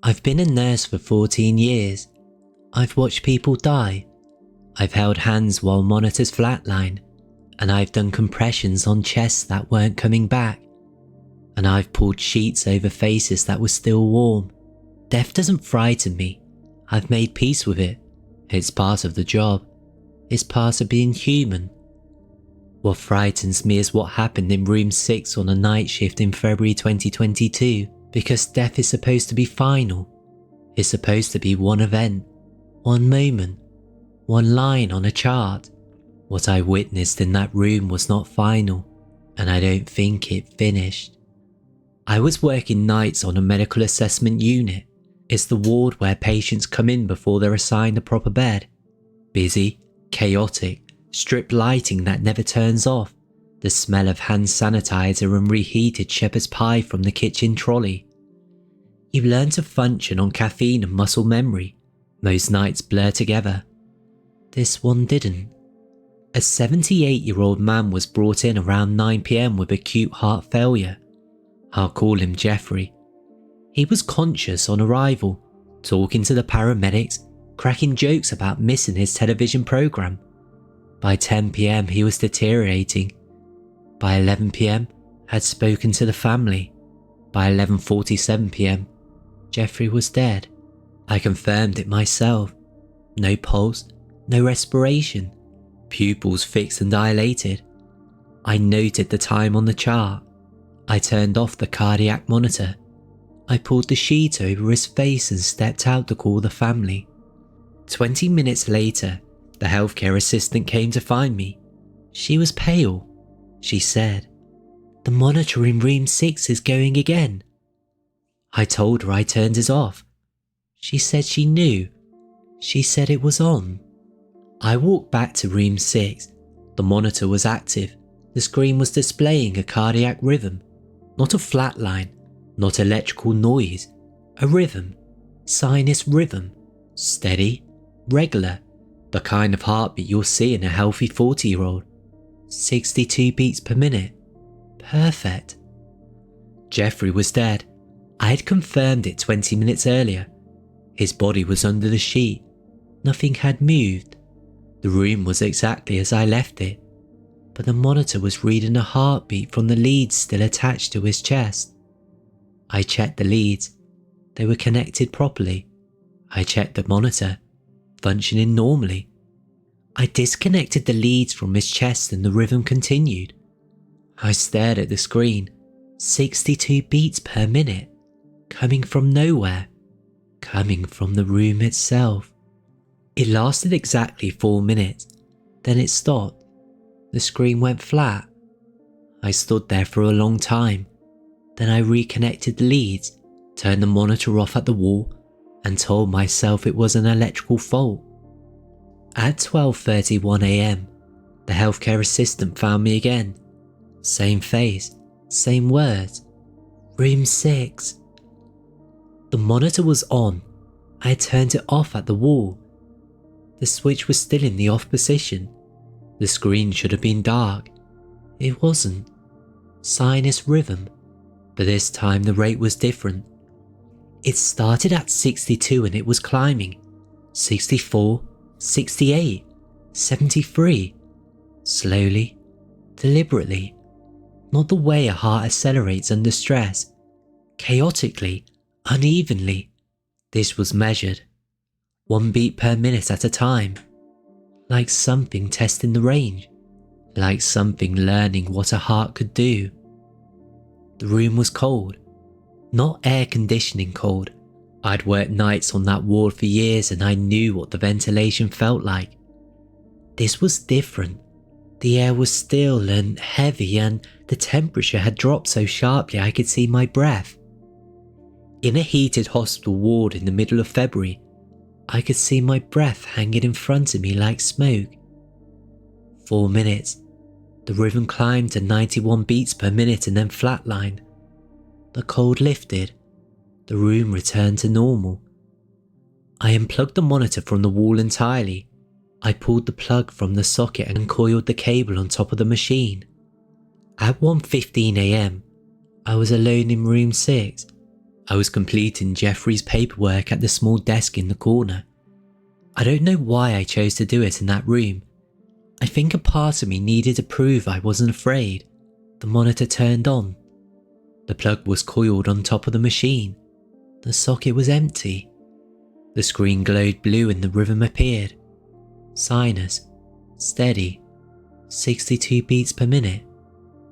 I've been a nurse for 14 years. I've watched people die. I've held hands while monitors flatline, and I've done compressions on chests that weren't coming back. And I've pulled sheets over faces that were still warm. Death doesn't frighten me. I've made peace with it. It's part of the job. It's part of being human. What frightens me is what happened in room 6 on a night shift in February 2022, because death is supposed to be final. It's supposed to be one event, one moment, one line on a chart. What I witnessed in that room was not final, and I don't think it finished. I was working nights on a medical assessment unit. It's the ward where patients come in before they're assigned a proper bed. Busy, chaotic, stripped lighting that never turns off, the smell of hand sanitizer and reheated shepherd's pie from the kitchen trolley. You learn to function on caffeine and muscle memory. Most nights blur together. This one didn't. A 78-year-old man was brought in around 9 p.m. with acute heart failure. I'll call him Jeffrey. He was conscious on arrival, talking to the paramedics, cracking jokes about missing his television program. By 10 p.m. he was deteriorating. By 11 p.m. had spoken to the family. By 11:47 p.m. Jeffrey was dead. I confirmed it myself. No pulse, no respiration, pupils fixed and dilated. I noted the time on the chart. I turned off the cardiac monitor. I pulled the sheet over his face and stepped out to call the family. 20 minutes later, the healthcare assistant came to find me. She was pale. She said, "The monitor in room 6 is going again." I told her I turned it off. She said she knew. She said it was on. I walked back to room 6. The monitor was active. The screen was displaying a cardiac rhythm. Not a flat line, not electrical noise. A rhythm. Sinus rhythm. Steady, regular. The kind of heartbeat you'll see in a healthy 40-year-old. 62 beats per minute. Perfect. Jeffrey was dead. I had confirmed it 20 minutes earlier. His body was under the sheet. Nothing had moved. The room was exactly as I left it, but the monitor was reading a heartbeat from the leads still attached to his chest. I checked the leads. They were connected properly. I checked the monitor, functioning normally. I disconnected the leads from his chest and the rhythm continued. I stared at the screen. 62 beats per minute, coming from nowhere, coming from the room itself. It lasted exactly 4 minutes, then it stopped. The screen went flat. I stood there for a long time. Then I reconnected the leads, turned the monitor off at the wall, and told myself it was an electrical fault. At 12:31 a.m, the healthcare assistant found me again. Same face, same words. Room 6. The monitor was on. I had turned it off at the wall. The switch was still in the off position. The screen should have been dark. It wasn't. Sinus rhythm. But this time the rate was different. It started at 62 and it was climbing. 64, 68, 73. Slowly, deliberately. Not the way a heart accelerates under stress. Chaotically, unevenly. This was measured. 1 beat per minute at a time. Like something testing the range. Like something learning what a heart could do. The room was cold. Not air conditioning cold. I'd worked nights on that ward for years and I knew what the ventilation felt like. This was different. The air was still and heavy and the temperature had dropped so sharply I could see my breath. In a heated hospital ward in the middle of February, I could see my breath hanging in front of me like smoke. 4 minutes. The rhythm climbed to 91 beats per minute and then flatlined. The cold lifted. The room returned to normal. I unplugged the monitor from the wall entirely. I pulled the plug from the socket and coiled the cable on top of the machine. At 1:15 a.m, I was alone in room 6. I was completing Jeffrey's paperwork at the small desk in the corner. I don't know why I chose to do it in that room. I think a part of me needed to prove I wasn't afraid. The monitor turned on. The plug was coiled on top of the machine. The socket was empty. The screen glowed blue and the rhythm appeared. Sinus, steady, 62 beats per minute,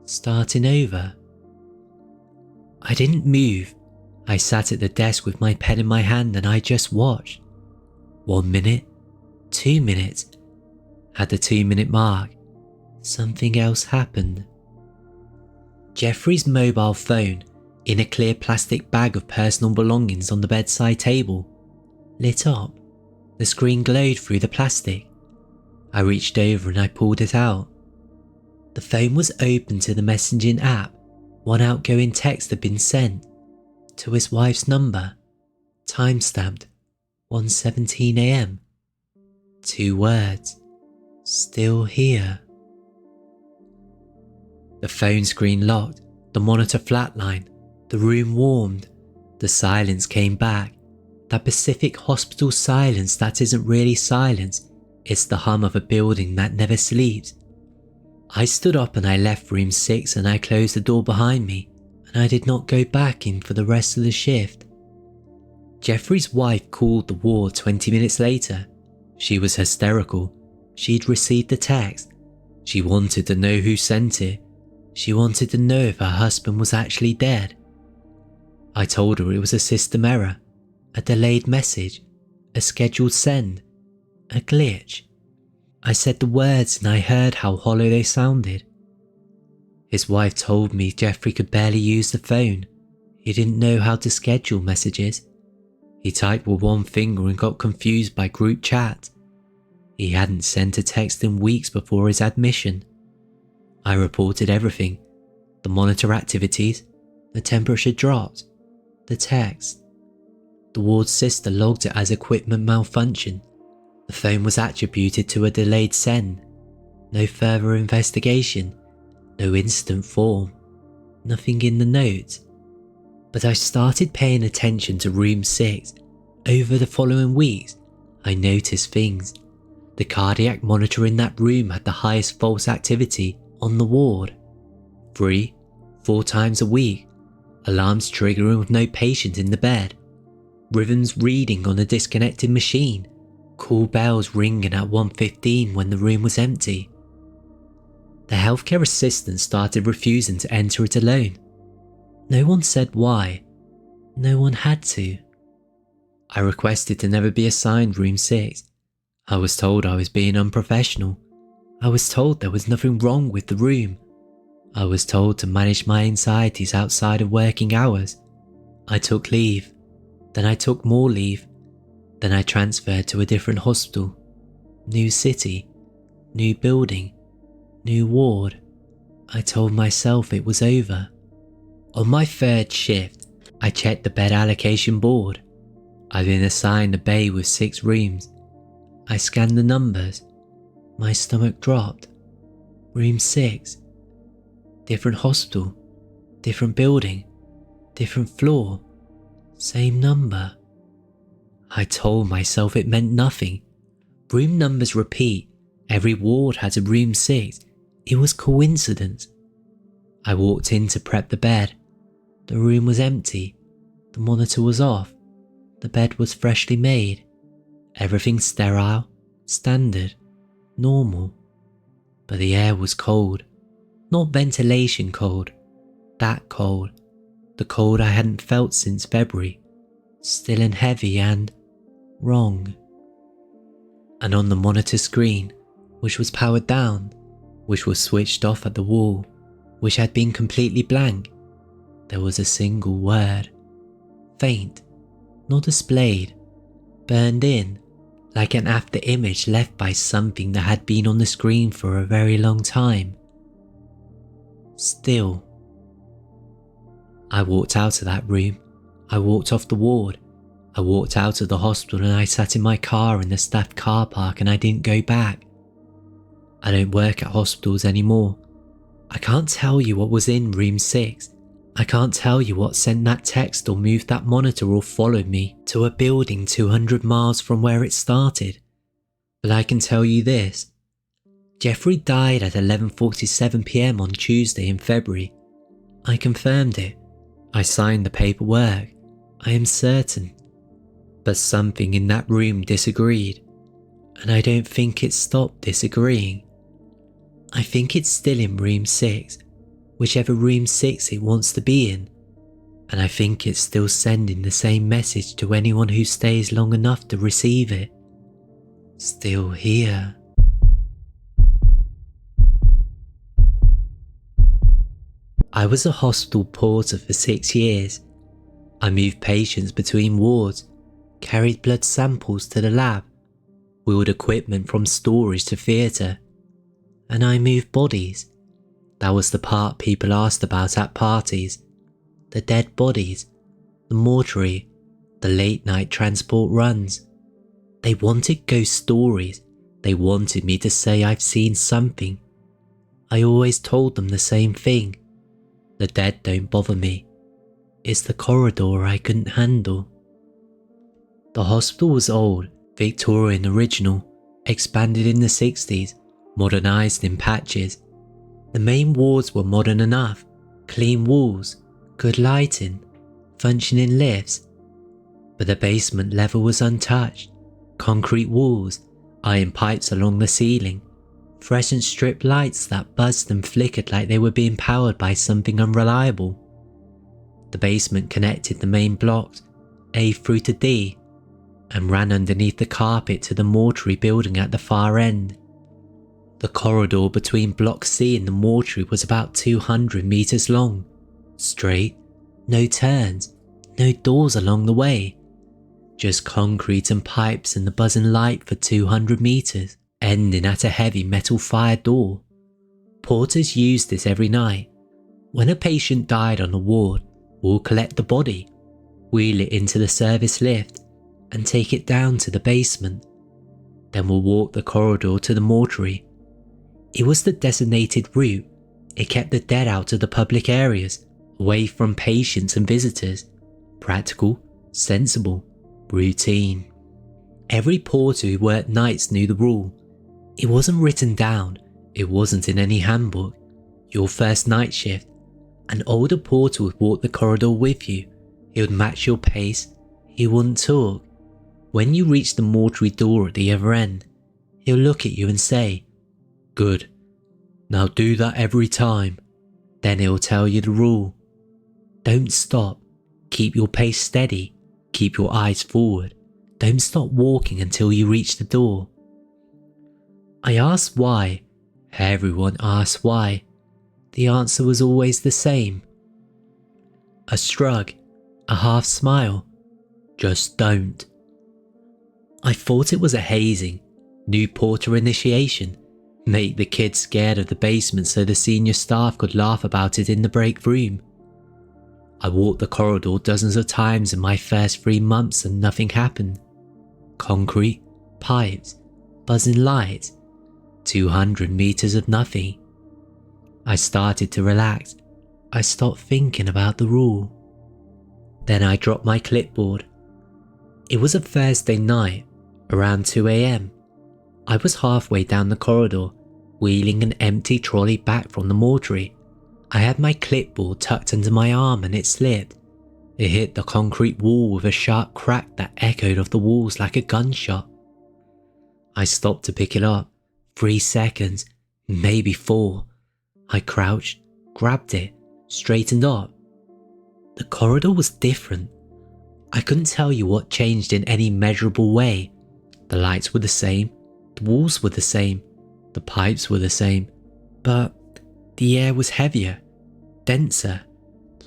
starting over. I didn't move. I sat at the desk with my pen in my hand and I just watched. 1 minute, 2 minutes. At the 2-minute mark, something else happened. Jeffrey's mobile phone, in a clear plastic bag of personal belongings on the bedside table, lit up. The screen glowed through the plastic. I reached over and I pulled it out. The phone was open to the messaging app. One outgoing text had been sent to his wife's number, timestamped 1:17 a.m. 2 words, still here. The phone screen locked, the monitor flatlined, the room warmed, the silence came back. That Pacific hospital silence that isn't really silence, it's the hum of a building that never sleeps. I stood up and I left room 6 and I closed the door behind me, and I did not go back in for the rest of the shift. Jeffrey's wife called the ward 20 minutes later. She was hysterical. She'd received the text. She wanted to know who sent it. She wanted to know if her husband was actually dead. I told her it was a system error, a delayed message, a scheduled send, a glitch. I said the words and I heard how hollow they sounded. His wife told me Jeffrey could barely use the phone. He didn't know how to schedule messages. He typed with one finger and got confused by group chat. He hadn't sent a text in weeks before his admission. I reported everything, the monitor activities, the temperature dropped, the text. The ward's sister logged it as equipment malfunction. The phone was attributed to a delayed send. No further investigation, no incident form, nothing in the notes. But I started paying attention to room 6. Over the following weeks, I noticed things. The cardiac monitor in that room had the highest false activity on the ward. 3, 4 times a week. Alarms triggering with no patient in the bed. Rhythms reading on a disconnected machine. Call bells ringing at 1:15 when the room was empty. The healthcare assistant started refusing to enter it alone. No one said why. No one had to. I requested to never be assigned room 6. I was told I was being unprofessional. I was told there was nothing wrong with the room. I was told to manage my anxieties outside of working hours. I took leave. Then I took more leave. Then I transferred to a different hospital. New city. New building. New ward. I told myself it was over. On my 3rd shift, I checked the bed allocation board. I'd been assigned a bay with 6 rooms. I scanned the numbers. My stomach dropped. Room 6. Different hospital. Different building. Different floor. Same number. I told myself it meant nothing. Room numbers repeat. Every ward has a room 6. It was coincidence. I walked in to prep the bed. The room was empty. The monitor was off. The bed was freshly made. Everything sterile, standard, normal. But the air was cold. Not ventilation cold. That cold. The cold I hadn't felt since February. Still and heavy and wrong. And on the monitor screen, which was powered down, which was switched off at the wall, which had been completely blank, there was a single word. Faint, not displayed, burned in, like an after image left by something that had been on the screen for a very long time. Still. I walked out of that room. I walked off the ward. I walked out of the hospital and I sat in my car in the staffed car park and I didn't go back. I don't work at hospitals anymore. I can't tell you what was in room 6. I can't tell you what sent that text or moved that monitor or followed me to a building 200 miles from where it started. But I can tell you this. Jeffrey died at 11:47 p.m. on Tuesday in February. I confirmed it. I signed the paperwork. I am certain. But something in that room disagreed. And I don't think it stopped disagreeing. I think it's still in room 6, whichever room 6 it wants to be in. And I think it's still sending the same message to anyone who stays long enough to receive it. Still here. I was a hospital porter for 6 years. I moved patients between wards, carried blood samples to the lab, wheeled equipment from storage to theatre, and I moved bodies. That was the part people asked about at parties. The dead bodies, the mortuary, the late night transport runs. They wanted ghost stories. They wanted me to say I've seen something. I always told them the same thing. The dead don't bother me. It's the corridor I couldn't handle. The hospital was old, Victorian original, expanded in the 60s, modernised in patches. The main wards were modern enough, clean walls, good lighting, functioning lifts. But the basement level was untouched, concrete walls, iron pipes along the ceiling, fluorescent strip lights that buzzed and flickered like they were being powered by something unreliable. The basement connected the main blocks, A through to D, and ran underneath the carpet to the mortuary building at the far end. The corridor between Block C and the mortuary was about 200 metres long, straight, no turns, no doors along the way, just concrete and pipes and the buzzing light for 200 metres, ending at a heavy metal fire door. Porters used this every night. When a patient died on the ward, we'll collect the body, wheel it into the service lift, and take it down to the basement. Then we'll walk the corridor to the mortuary. It was the designated route. It kept the dead out of the public areas, away from patients and visitors. Practical, sensible, routine. Every porter who worked nights knew the rule. It wasn't written down. It wasn't in any handbook. Your first night shift, an older porter would walk the corridor with you. He would match your pace. He wouldn't talk. When you reached the mortuary door at the other end, he'll look at you and say, "Good. Now do that every time." Then he'll tell you the rule. Don't stop. Keep your pace steady. Keep your eyes forward. Don't stop walking until you reach the door. I asked why. Everyone asked why. The answer was always the same. A shrug, a half smile. Just don't. I thought it was a hazing, new porter initiation, make the kids scared of the basement so the senior staff could laugh about it in the break room. I walked the corridor dozens of times in my first 3 months and nothing happened. Concrete, pipes, buzzing lights, 200 meters of nothing. I started to relax. I stopped thinking about the rule. Then I dropped my clipboard. It was a Thursday night, around 2 a.m. I was halfway down the corridor, wheeling an empty trolley back from the mortuary. I had my clipboard tucked under my arm and it slipped. It hit the concrete wall with a sharp crack that echoed off the walls like a gunshot. I stopped to pick it up. 3 seconds, maybe 4. I crouched, grabbed it, straightened up. The corridor was different. I couldn't tell you what changed in any measurable way. The lights were the same, the walls were the same, the pipes were the same, but the air was heavier, denser,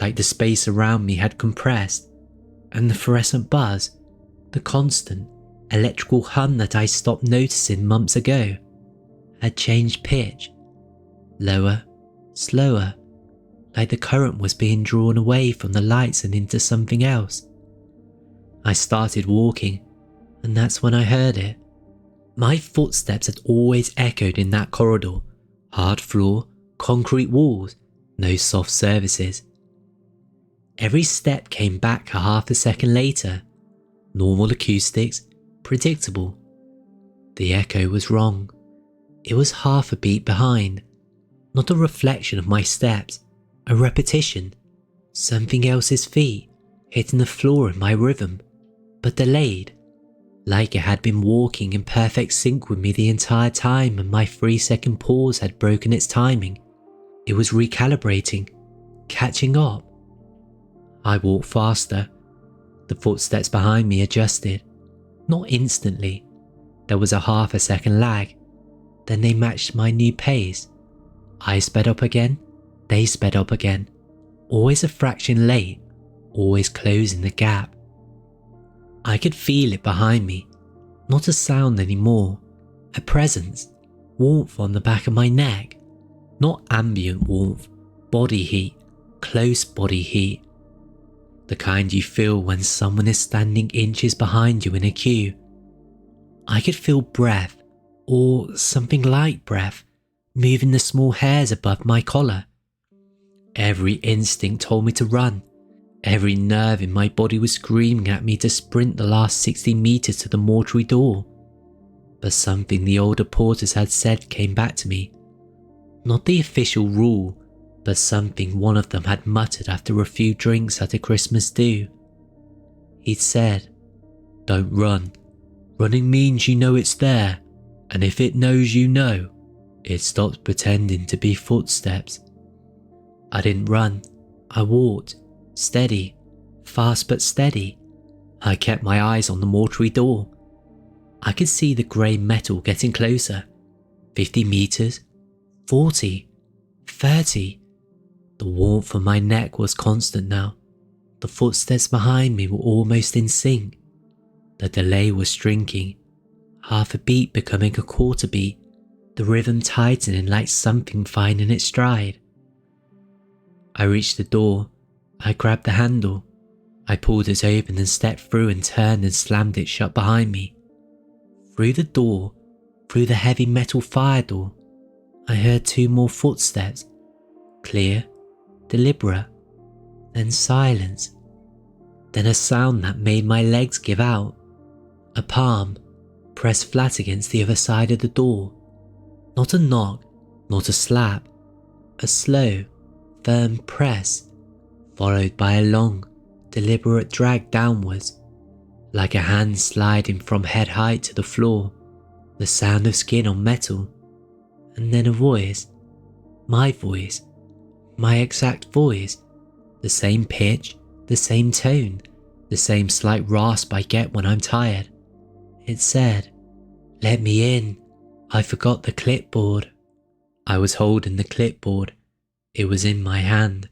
like the space around me had compressed, and the fluorescent buzz, the constant electrical hum that I stopped noticing months ago, had changed pitch, lower, slower, like the current was being drawn away from the lights and into something else. I started walking, and that's when I heard it. My footsteps had always echoed in that corridor, hard floor, concrete walls, no soft surfaces. Every step came back a half a second later. Normal acoustics, predictable. The echo was wrong. It was half a beat behind. Not a reflection of my steps, a repetition. Something else's feet hitting the floor in my rhythm, but delayed. Like it had been walking in perfect sync with me the entire time and my 3-second pause had broken its timing. It was recalibrating, catching up. I walked faster. The footsteps behind me adjusted. Not instantly. There was a half a second lag. Then they matched my new pace. I sped up again. They sped up again. Always a fraction late. Always closing the gap. I could feel it behind me. Not a sound anymore. A presence. Warmth on the back of my neck. Not ambient warmth. Body heat. Close body heat. The kind you feel when someone is standing inches behind you in a queue. I could feel breath, or something like breath, moving the small hairs above my collar. Every instinct told me to run. Every nerve in my body was screaming at me to sprint the last 60 meters to the mortuary door. But something the older porters had said came back to me. Not the official rule, but something one of them had muttered after a few drinks at a Christmas do. He'd said, "Don't run. Running means you know it's there, and if it knows you know, it stops pretending to be footsteps." I didn't run. I walked. Steady. Fast but steady. I kept my eyes on the mortuary door. I could see the grey metal getting closer. 50 meters. 40. 30. The warmth on my neck was constant now. The footsteps behind me were almost in sync. The delay was shrinking. Half a beat becoming a quarter beat. The rhythm tightening like something finding its stride. I reached the door. I grabbed the handle. I pulled it open and stepped through and turned and slammed it shut behind me. Through the door, through the heavy metal fire door, I heard 2 more footsteps. Clear, deliberate, then silence. Then a sound that made my legs give out. A palm pressed flat against the other side of the door. Not a knock, not a slap. A slow, firm press, followed by a long, deliberate drag downwards, like a hand sliding from head height to the floor, the sound of skin on metal, and then a voice, my exact voice, the same pitch, the same tone, the same slight rasp I get when I'm tired. It said, "Let me in, I forgot the clipboard." I was holding the clipboard. It was in my hand.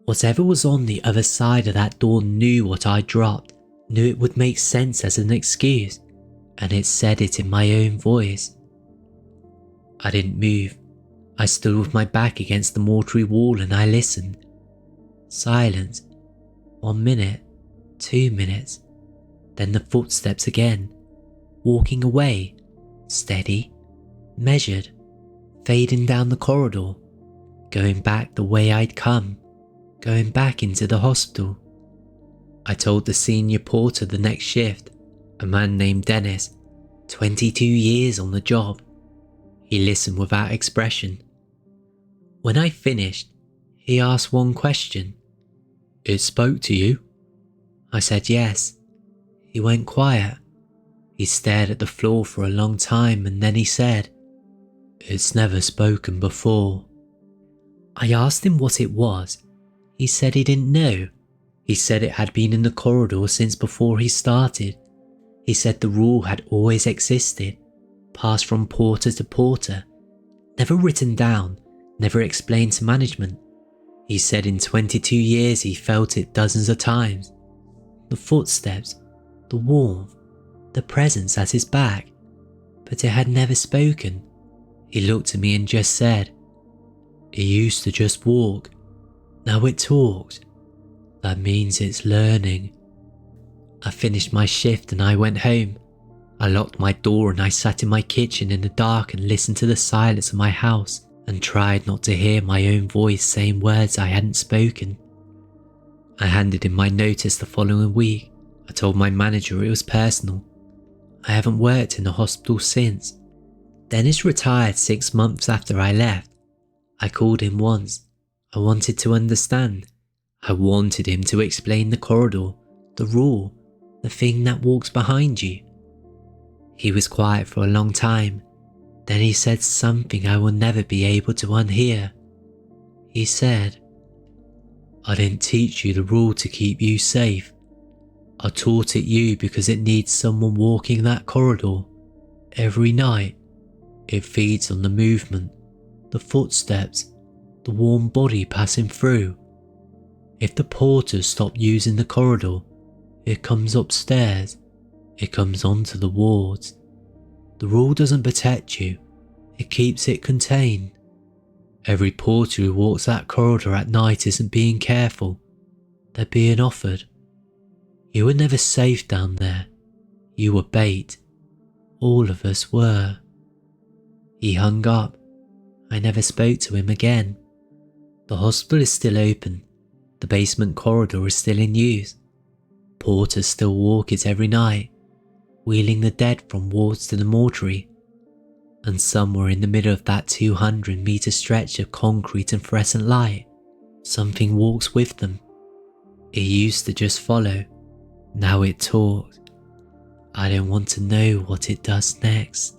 Whatever was on the other side of that door knew what I dropped, knew it would make sense as an excuse, and it said it in my own voice. I didn't move. I stood with my back against the mortuary wall and I listened. Silence. 1 minute, 2 minutes, then the footsteps again, walking away, steady, measured, fading down the corridor, going back the way I'd come, going back into the hospital. I told the senior porter the next shift, a man named Dennis, 22 years on the job. He listened without expression. When I finished, he asked one question. "It spoke to you?" I said yes. He went quiet. He stared at the floor for a long time and then he said, "It's never spoken before." I asked him what it was. He said he didn't know. He said it had been in the corridor since before he started. He said the rule had always existed, passed from porter to porter, never written down, never explained to management. He said in 22 years he felt it dozens of times. The footsteps, the warmth, the presence at his back, but it had never spoken. He looked at me and just said, "It used to just walk. Now it talks. That means it's learning." I finished my shift and I went home. I locked my door and I sat in my kitchen in the dark and listened to the silence of my house and tried not to hear my own voice saying words I hadn't spoken. I handed in my notice the following week. I told my manager it was personal. I haven't worked in a hospital since. Dennis retired 6 months after I left. I called him once. I wanted to understand. I wanted him to explain the corridor, the rule, the thing that walks behind you. He was quiet for a long time. Then he said something I will never be able to unhear. He said, "I didn't teach you the rule to keep you safe. I taught it you because it needs someone walking that corridor. Every night, it feeds on the movement, the footsteps, the warm body passing through. If the porters stop using the corridor, it comes upstairs, it comes onto the wards. The rule doesn't protect you, it keeps it contained. Every porter who walks that corridor at night isn't being careful, they're being offered. You were never safe down there, you were bait. All of us were." He hung up. I never spoke to him again. The hospital is still open. The basement corridor is still in use. Porters still walk it every night, wheeling the dead from wards to the mortuary. And somewhere in the middle of that 200-meter stretch of concrete and fluorescent light, something walks with them. It used to just follow. Now it talks. I don't want to know what it does next.